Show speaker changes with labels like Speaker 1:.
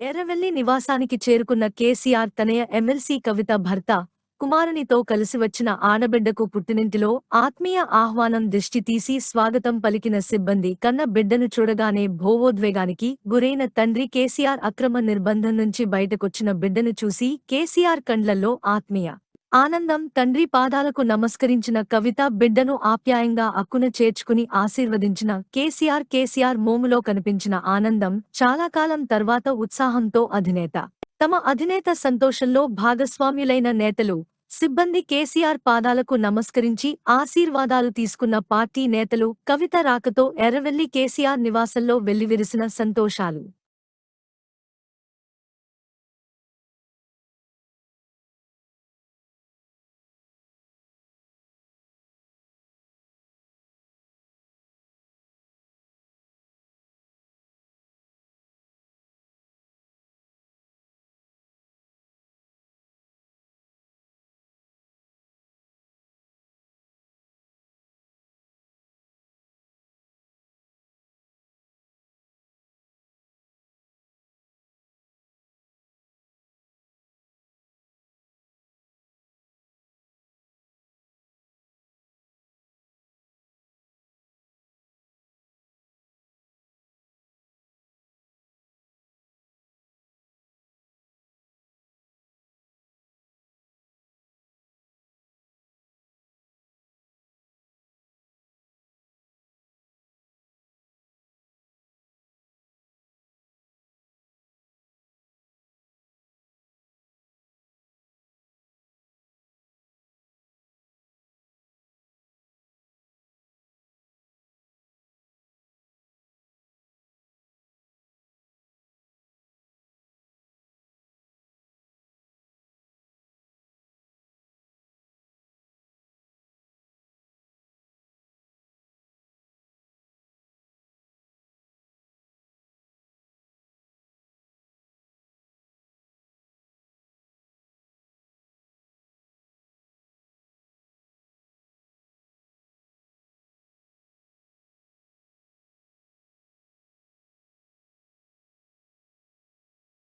Speaker 1: ఎర్రవెల్లి నివాసానికి చేరుకున్న కేసీఆర్ తనయ ఎమ్మెల్సీ కవిత భర్త, కుమారునితో కలిసి వచ్చిన ఆడబిడ్డకు పుట్టినింటిలో ఆత్మీయ ఆహ్వానం దిష్టి తీసి స్వాగతం పలికిన సిబ్బంది కన్న బిడ్డను చూడగానే భోవోద్వేగానికి గురైన తండ్రి కేసీఆర్ అక్రమ నిర్బంధం నుంచి బయటకొచ్చిన బిడ్డను చూసి కేసీఆర్ కండ్లల్లో ఆత్మీయ ఆనందం. తండ్రి పాదాలకు నమస్కరించిన కవిత బిడ్డను ఆప్యాయంగా అక్కున చేర్చుకుని ఆశీర్వదించిన కేసీఆర్ మోములో కనిపించిన ఆనందం చాలా కాలం తర్వాత ఉత్సాహంతో తమ అధినేత సంతోషంలో భాగస్వామ్యులైన నేతలు, సిబ్బంది కేసీఆర్ పాదాలకు నమస్కరించి ఆశీర్వాదాలు తీసుకున్న పార్టీ నేతలు కవిత రాకతో ఎర్రవెల్లి కేసీఆర్ నివాసంలో వెల్లివిరిసిన సంతోషాలు.